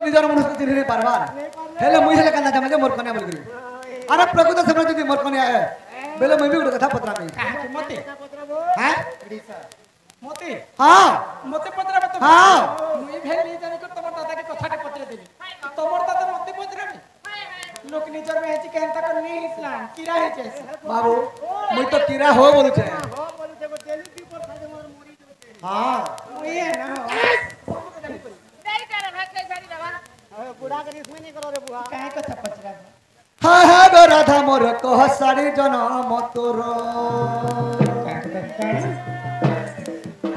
निजर मन से चिन्ह पारबार हेले मुई हेले काना जमा मोर कन्या बोल करी अरे प्रकृत समय जदी मोर कन्या है बेले मुई भी गुड कथा पत्रा में मते हैं मते हां मते पत्रा बत हां मुई भेली जानि को तमर दादा के कथा के पत्रे देबी तमर दादा मते पत्रा में लोक निजर में हेची कहन तक नहीं हिसला कीड़ा है जैसे बाबू मुई तो कीड़ा हो बोलु छे हां मुई है ना बुढ़ा के इसमें नहीं करो रे बुआ काहे कथा पत्रा हाय हाय गो राधा मोर कह सारी जनम तोर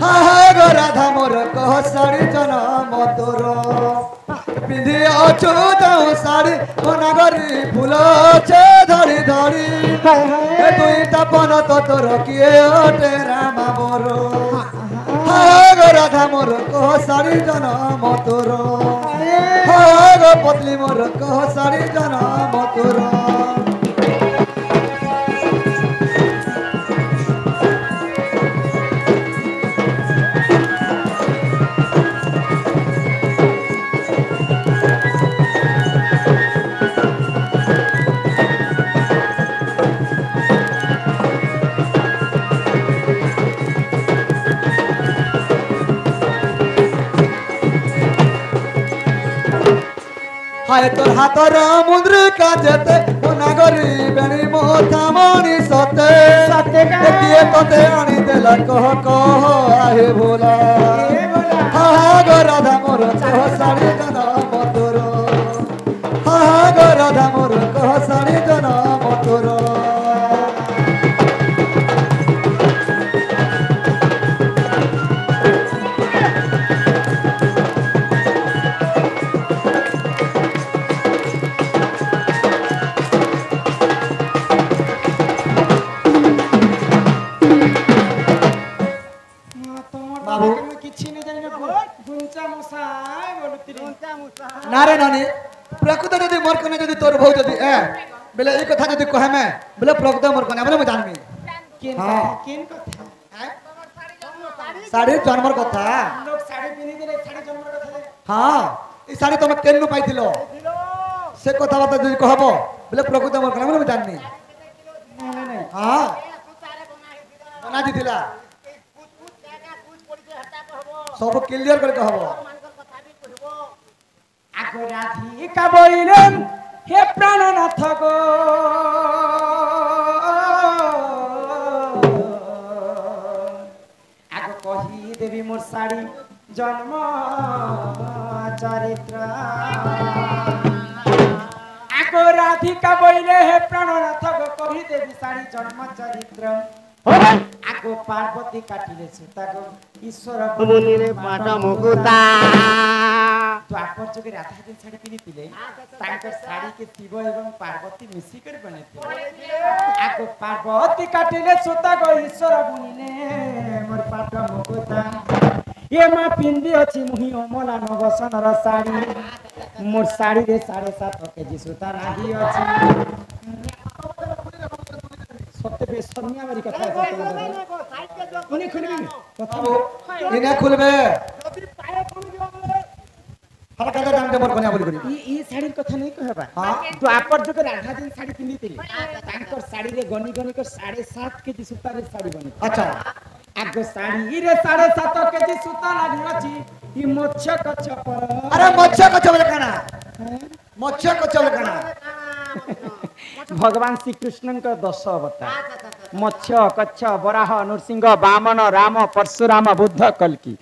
हाय हाय गो राधा मोर कह सारी जनम तोर पिंधी अछूत साड़ी नागरी फूल छे धरी धरी ए तुई तपन तो तोर किए ओटे राम मोर हाय गो राधा मोर कह सारी जनम तोर हाय गो पतली मोर कह सारी जनम तोर हाय तोर हाथर मुद्र काजते नागरी बेणी मोथा मणि सते सते का किए तोते आनी देला कह कह आहे भोला हाय गो राधा मोर कह सारी जनम तोर हाय गो राधा मोर कह सारी जनम तोर नारे नानी प्रकृत जदि मोर कने जदि तोर भौ जदि ए बेले ई कथा जदि कहे में बेले प्रकृत मोर कने बेले म जानमी किन हां किन कथा साड़ी जन्मर कथा लोग साड़ी पिनी देले साड़ी जन्मर कथा हां ई साड़ी तुम केनु पाइथिलो से कथा बात जदि कहबो बेले प्रकृत मोर कने बेले म जानमी नहीं हां बना दिथिला सब क्लियर कर कहबो आगो राधिका बोइलन हे प्राणनाथ गो आगो कही देवी मोर साड़ी जन्म चरित्र आगो राधिका बोइले हे प्राणनाथ गो कही देवी साड़ी जन्म चरित्र आगो पार्वती काटिले सुता गो ईश्वर बोली रे पाटा मुकुता द्वापर जुगे राधा दिन साड़ी पिनिथिले तांकर साड़ी के शिव एवं पार्वती मिसी कर बनेथिले आगो पार्वती काटिले सुता गो ईश्वर बुनिले मोर पाटा मुकुता ये मा पिंदी अछि मुहि अमला नवसनर साड़ी मोर साड़ी रे 7.5 केजी सुता राही अछि सत्य बे सन्या वाली कथा उनी खुलबी कथा इने खुलबे हर कथा दाम दे मोर कन्या बोली करी ई साड़ी कथा नहीं कहबा हां द्वापर जुग राधा दिन साड़ी पिनिथिले तांकर साड़ी रे गनी गनी कर 7.5 केजी सूता रे साड़ी बनी अच्छा आगो साड़ी रे 7.5 केजी सूता लागि अछि ई मच्छा कच्छ पर अरे मच्छा कच्छ बोले काना मच्छा कच्छ बोले काना भगवान श्री कृष्ण का 10 अवतार मत्स्य कच्छ वराह नरसिंह वामन राम परशुराम बुद्ध कल्की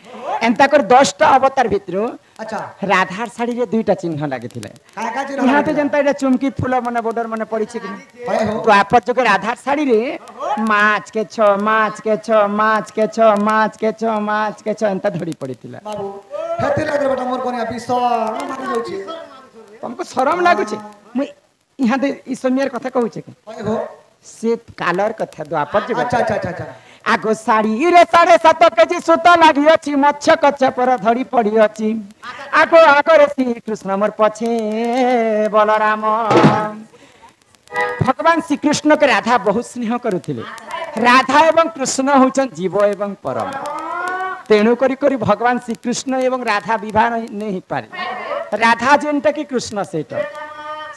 एंता कर 10 टा अवतार भितरो अच्छा राधार साड़ी रे 2टा चिन्ह लागिथिले काका जी यहाँ तो जनता एटा चुमकी फूल मने बॉर्डर मने पड़ी छै कि होय हो द्वापर जुग राधार साड़ी रे माछ के छ माछ के छ माछ के छ माछ के छ माछ के छ एंता धड़ी पड़ीथिला बाबू हेते लागरे बेटा मोर कन्या विशाल मारी जाउ छी तुमको शरम लागु छै मु यहाँ दे ई समियर कथा कहू छै कि होय हो से कालर कथा द्वापर जुग अच्छा अच्छा अच्छा अच्छा आगो साड़ी रे 7.5 केजी सूता लागि अछि मत्स्य कच्छ पर धड़ी पड़ी अछि आगो आगो रे श्री कृष्ण मोर पछे बलराम भगवान श्री कृष्ण के राधा बहुत स्नेह करुथिले राधा एवं कृष्ण होचन जीव एवं परम तेणु करी करी भगवान श्री कृष्ण एवं राधा विवाह नहीं पारे राधा जेनटा कि कृष्ण सेटा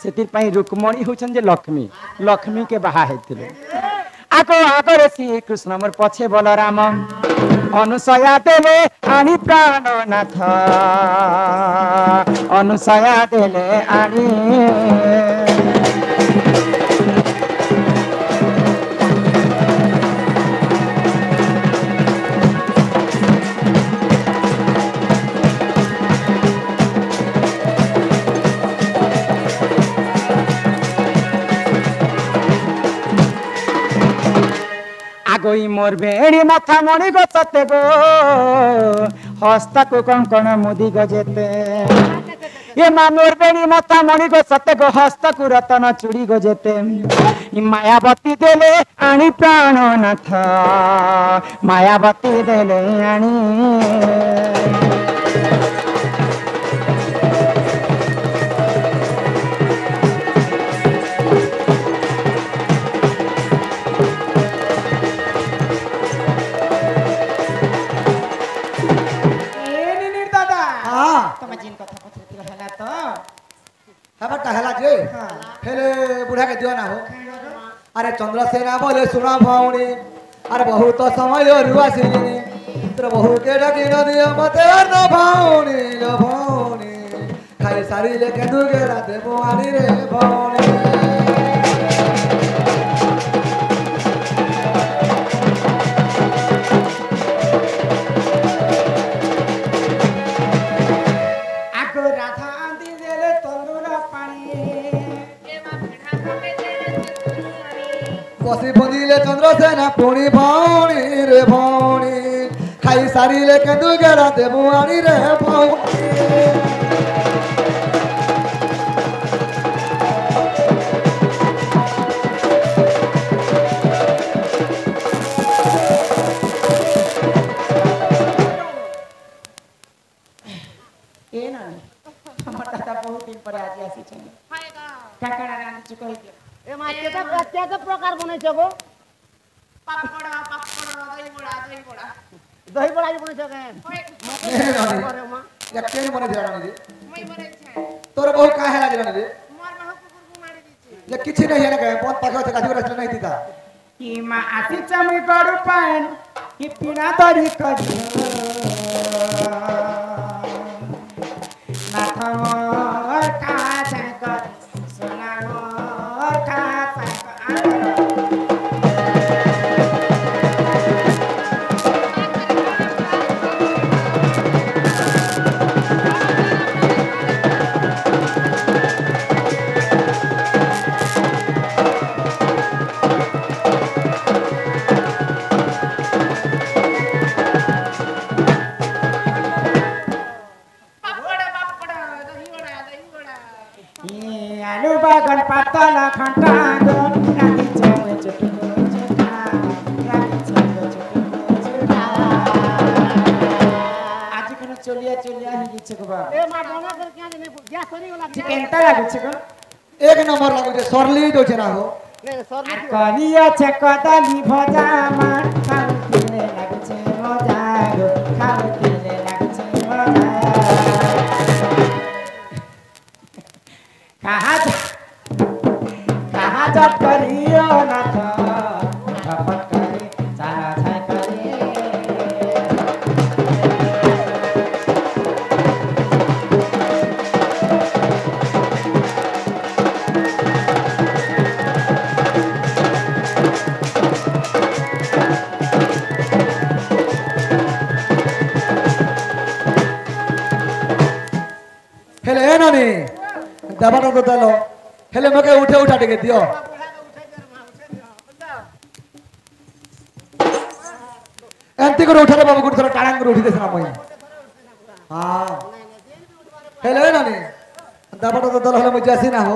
से रुक्मणी होचन जे लक्ष्मी लक्ष्मी के बाहा हेतिले आको आको श्री कृष्ण मोर पछे बलराम अनुसया देले आनी प्राणनाथ अनुसया देले आनी गोई मोर बेड़ी माथा मणि गते गो हस्ता को कंकण मुदी गजेते ये मा मोर बेड़ी माथा मणि गते गो हस्ता को रतन चूड़ी गजेते मायावती देले आनी प्राणनाथ मायावती देले आनी बुढ़ा के दियो ना हो अरे चंद्रसेना बोले सुना भौणी अरे बहुत समय रुआसिनी तोर बहु के डाकी न दियो मते न भौणी लो भौणी खाई सारी ले के दुगे राते बोआनी रे भौणी बसी बंदिले चंद्रसेना पुणी भौणी रे भौणी खाई सारी ले के दुगे राते बुआनी रे भौणी ए नानी हमर दादा बहुत दिन पर आज आसी छन काका रानी चुकई दियो ए मा केटा प्रकार बनै छ गो पापड़ दही बड़ा दही बड़ा बनै छ के या केन बने दिला रानी रे मैं बने छै तोर बहु काहे लागे रानी रे मोर बहु कुकुर को मारी दी ये किछि नहीं है ना के बहुत पाखो से काठी रचना नहीं थीता कि मा आसी चमी गडु पान कि पीना दरी करी नाथ मोर का कर सोना मोर का बागन पातल खंटा गो राखी छवे चटको चटा राखी छवे चटको चटा आज कोन चलिया ही छ गो बाबा ए मा बना कर क्या ने गैस सरी वाला केनता लागु छ गो एक नंबर लागु छे सरली दो छे ना हो नहीं सर कलिया छ कदली भजा मा खाउतिले लागु छ मजा गो खाउतिले लागु छ मजा कहाँ जब करियो ना तो झपट करे चला छाय करे हेले नानी दबाटा तो दलो हेले मके उठे उठा के दियो एंती को उठा रे बाबू गुड थोड़ा टांग को उठी देस ना मई हां हेले नानी दबाटा तो दलो हेले मजे आसी ना हो